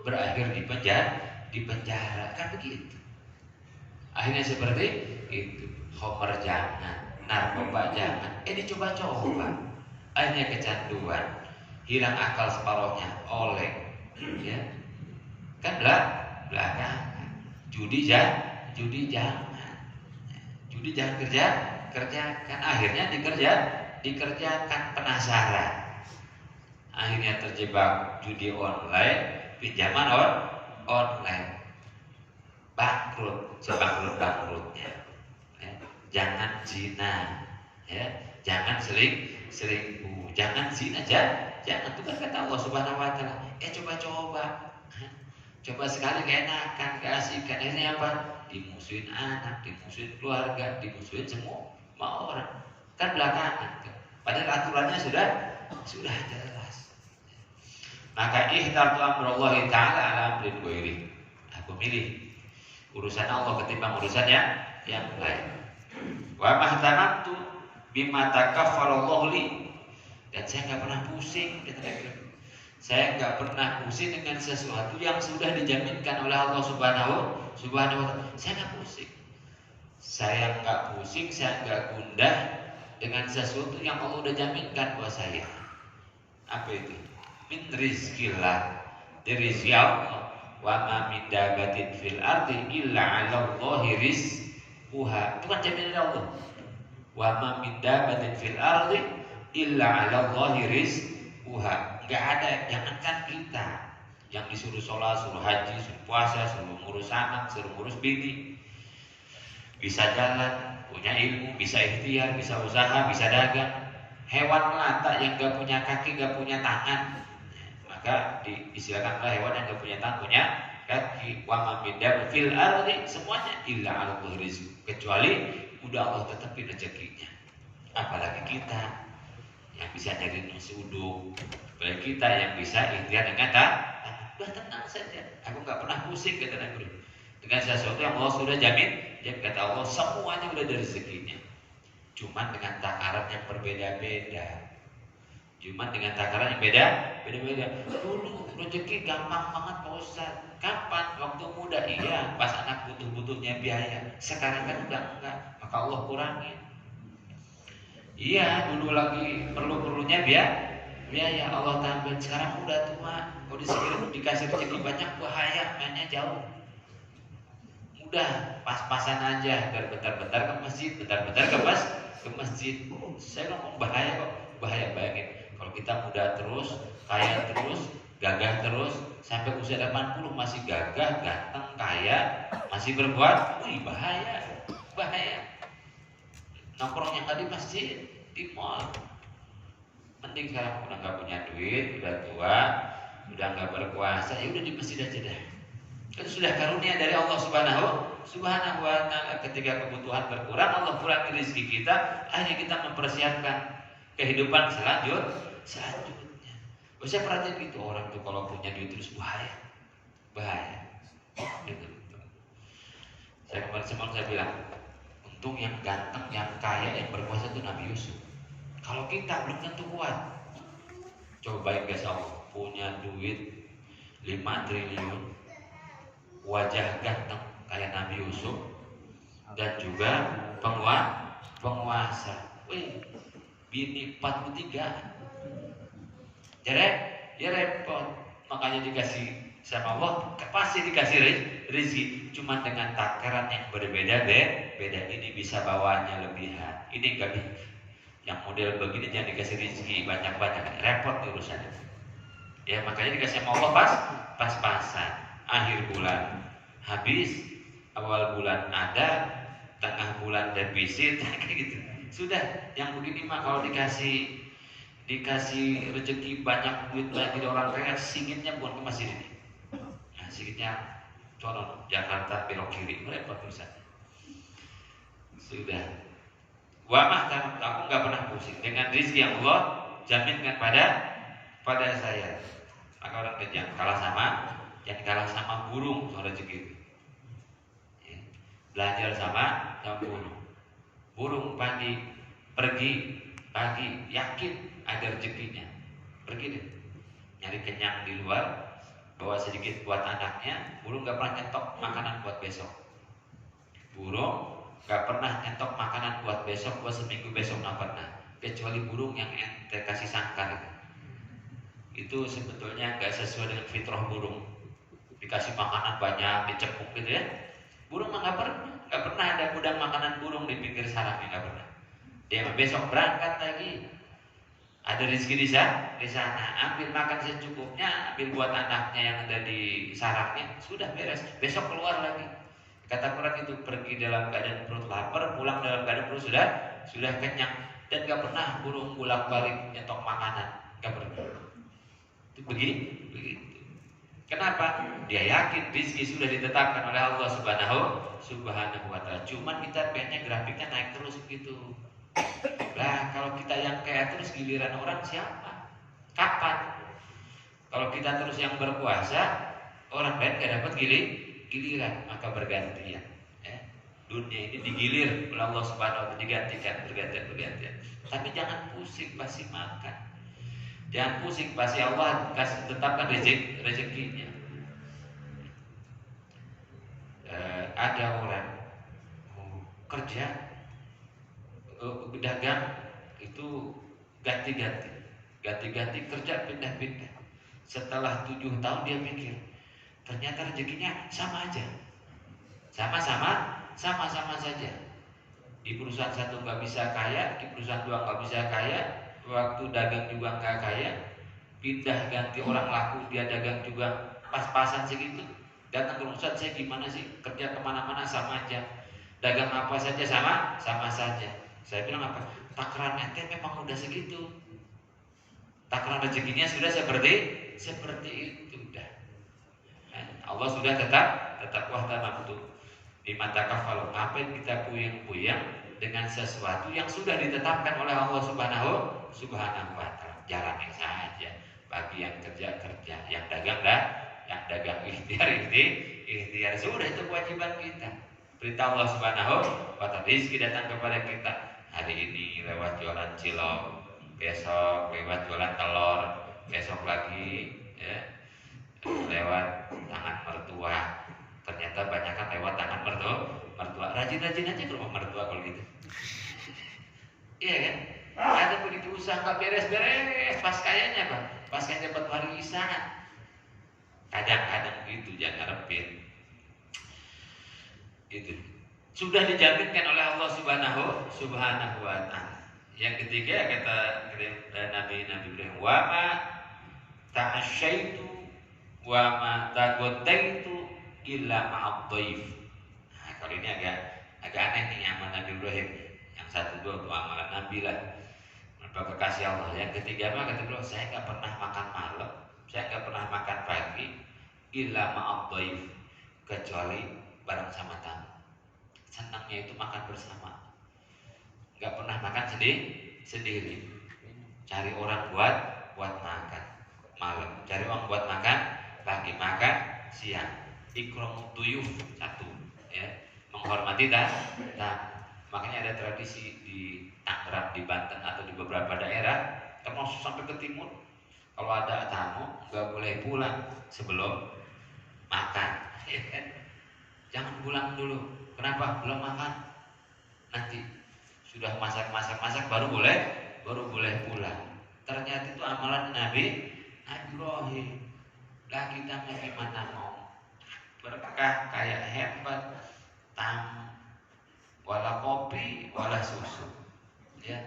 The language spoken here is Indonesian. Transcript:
berakhir di penjara kan begitu. Akhirnya seperti itu. Homer jangan, narkoba jangan, dicoba-coba. Akhirnya kecanduan, hilang akal separohnya, oleh, ya kan belakangan. Judi jangan, judi jangan kerjakan. Akhirnya dikerjakan, penasaran. Akhirnya terjebak judi online, pinjaman online, bangkrut, sebangkrutnya. Ya. Jangan zina, ya. Jangan selingkuh, jangan zina, jangan. Itu kan kata Allah Subhanahu Wa Taala. Coba-coba, coba sekali keenakan, keasikan. Ini apa? Dimusuhin anak, dimusuhin keluarga, dimusuhin semua orang. Kan belakangan. Padahal aturannya sudah jelas. Maka ihtartu amrullahi ta'ala ala amrin ghairi. Aku milih urusan Allah ketimbang urusan yang lain. Wa mahtamantu bima takaffalallahu li. Dan saya enggak pernah pusing, saya enggak pernah pusing dengan sesuatu yang sudah dijaminkan oleh Allah Subhanahu wa Ta'ala. Saya enggak pusing. Saya enggak pusing, saya enggak gundah dengan sesuatu yang Allah sudah jaminkan buat saya. Apa itu? Min rizkillah, dari rizki Allah. Wa ma min dabatin fil ardi illa 'ala Allahi rizquha. Itu kan jaminan Allah. Wa ma min dabatin fil ardi illa 'ala Allahi rizquha. Enggak ada, jangankan kita yang disuruh sholat, suruh haji, suruh puasa, suruh ngurus anak, suruh ngurus bini, bisa jalan, punya ilmu, bisa ikhtiar, bisa usaha, bisa dagang. Hewan melata yang gak punya kaki, gak punya tangan, maka diistilahkanlah hewan yang gak punya tangan, punya kaki. Wa ma min dabatin fil ardi, semuanya illa 'ala Allahi rizquha, kecuali udah Allah tetapin rezekinya. Apalagi kita yang bisa nyari nasi uduk, apalagi kita yang bisa ikhtiar dengan udah tenang saja. Aku nggak pernah pusing, kata Nabi, dengan sesuatu yang Allah sudah jamin. Jadi kata Allah semuanya udah ada rezekinya. Cuman dengan takaran yang berbeda-beda. Beda-beda. Dulu rezeki gampang banget Pak Ustaz. Kapan? Waktu muda, iya. Pas anak butuh-butuhnya biaya. Sekarang kan udah enggak. Maka Allah kurangin. Iya, dulu lagi perlu-perlunya biaya, Allah tambah. Sekarang udah tua, kalau dikasih rezeki banyak bahaya, mainnya jauh. Udah pas-pasan aja, bentar-bentar ke masjid, bentar-bentar ke masjid. Saya ngomong bahaya kok, bahaya. Bayangin kalau kita muda terus, kaya terus, gagah terus, sampai usia 80 masih gagah, ganteng, kaya, masih berbuat, bahaya. Nongkrongnya nggak di masjid, di mall. Mending sekarang udah nggak punya duit, udah tua, udah nggak berkuasa, ya udah di masjid aja dah. Itu sudah karunia dari Allah Subhanahu wa Ta'ala. Ketika kebutuhan berkurang, Allah kurangi rezeki kita, akhirnya kita mempersiapkan kehidupan selanjutnya. Saya perhatiin gitu, orang tuh kalau punya duit terus bahaya. Gitu. Saya kemarin semalam saya bilang, untung yang ganteng, yang kaya, yang berkuasa itu Nabi Yusuf. Kalau kita belum tentu kuat. Coba bayangin Allah punya duit 5 triliun, wajah ganteng kayak Nabi Yusuf, dan juga penguasa. Bini 43. Ya repot. Makanya dikasih sama Allah, pasti dikasih rezeki, cuma dengan takaran yang berbeda-beda. Ini bisa bawanya lebihan, ini enggak bisa. Yang model begini jangan dikasih rezeki banyak-banyak, repot urusannya. Ya makanya dikasih sama Allah pas-pasan. Akhir bulan habis, awal bulan ada, tengah bulan defisit, kayak gitu. Sudah, yang begini mah kalau dikasih rezeki banyak, duit banyak, jadi orang kaya, singitnya bukan ke masjid ini. Nah, singitnya sono Jakarta belok kiri, repot urusannya. Sudah. Wamah, aku nggak pernah pusing dengan rezeki yang Allah jaminkan pada saya. Maka orang jangan kalah sama burung soal rezeki itu. Ya. Belajar sama burung pergi pagi, yakin ada rezekinya, pergi deh nyari kenyang di luar bawa sedikit buat anaknya. Burung nggak pernah nyetok makanan buat besok. Burung nggak pernah nyetok makanan buat besok, buat seminggu besok nggak pernah. Kecuali burung yang ente kasih sangkar itu sebetulnya nggak sesuai dengan fitrah burung. Dikasih makanan banyak, dicepuk gitu ya. Burung mah nggak pernah ada gudang makanan burung di pinggir sarangnya, nggak pernah. Dia besok berangkat lagi. Ada rezeki di sana, ambil makan secukupnya, ambil buat anaknya yang ada di sarangnya, sudah beres. Besok keluar lagi. Kata Quran itu pergi dalam keadaan perut lapar, pulang dalam keadaan perut sudah kenyang, dan gak pernah burung bolak-balik nyetok makanan, gak pernah. Itu begitu. Kenapa? Dia yakin rezeki sudah ditetapkan oleh Allah Subhanahu wa Ta'ala. Cuman kita pengennya grafiknya naik terus begitu. Lah kalau kita yang kayak terus giliran orang siapa? Kapan? Kalau kita terus yang berkuasa, orang lain gak dapat giliran, maka bergantian. Dunia ini digilir oleh Allah Subhanahu wa Ta'ala, digantikan bergantian. Tapi jangan pusing pasti makan. Jangan pusing pasti Allah kasih tetapkan rezekinya. Ada orang kerja dagang itu ganti-ganti kerja, pindah-pindah. Setelah 7 tahun dia mikir ternyata rezekinya sama aja, sama-sama saja. Di perusahaan satu nggak bisa kaya, di perusahaan dua nggak bisa kaya, waktu dagang juga nggak kaya, pindah ganti orang laku dia dagang juga pas-pasan segitu. Datang ke perusahaan, saya gimana sih kerja kemana-mana sama aja, dagang apa saja sama saja. Saya bilang apa? Takaran ente memang udah segitu. Takaran rezekinya sudah seperti itu dah. Allah sudah tetap wahdanah untuk di mata kafal. Ngapain kita puyeng-puyeng dengan sesuatu yang sudah ditetapkan oleh Allah Subhanahu wa Ta'ala. Jalani saja. Bagi yang kerja, yang dagang ikhtiar sudah, itu kewajiban kita. Perintah Allah Subhanahu wa Ta'ala. Rizki datang kepada kita. Hari ini lewat jualan cilok, besok lewat jualan telur, besok lagi lewat tangan mertua. Ternyata banyak kan lewat tangan mertua. Rajin-rajin aja ke rumah mertua kalau gitu. Iya kan? Ada begitu usaha nggak beres-beres, pas kayaknya Pak, pas kayak dapat warisan. Kadang-kadang gitu, jangan ngarepin. Itu sudah dijaminkan oleh Allah Subhanahu wa Ta'ala. Yang ketiga kata Nabi Ibrahim, wa ma ta'asyaitu wa ma tagottaitu illa ma'ad-dhaif. Nah, kalau ini agak aneh nih amal Nabi Ibrahim. Yang satu dua itu amalan Nabi lah, merupakan kekasih Allah. Yang ketiga mah kata beliau, saya nggak pernah makan malam, saya nggak pernah makan pagi, illa ma'ad-dhaif, kecuali bareng sama tamu. Senangnya itu makan bersama, nggak pernah makan sendiri. Cari orang buat makan malam, cari orang buat makan pagi, makan siang. Ikram tuyuf satu, ya, menghormati makanya ada tradisi di Tangerang, di Banten atau di beberapa daerah, termasuk sampai ke timur, kalau ada tamu nggak boleh pulang sebelum makan, ya kan? Jangan pulang dulu. Kenapa? Belum makan. Nanti sudah masak baru boleh pulang. Ternyata itu amalan Nabi Ibrahim. Lah kita gimana mau berkah kayak hebat, wala kopi, wala susu. Ya,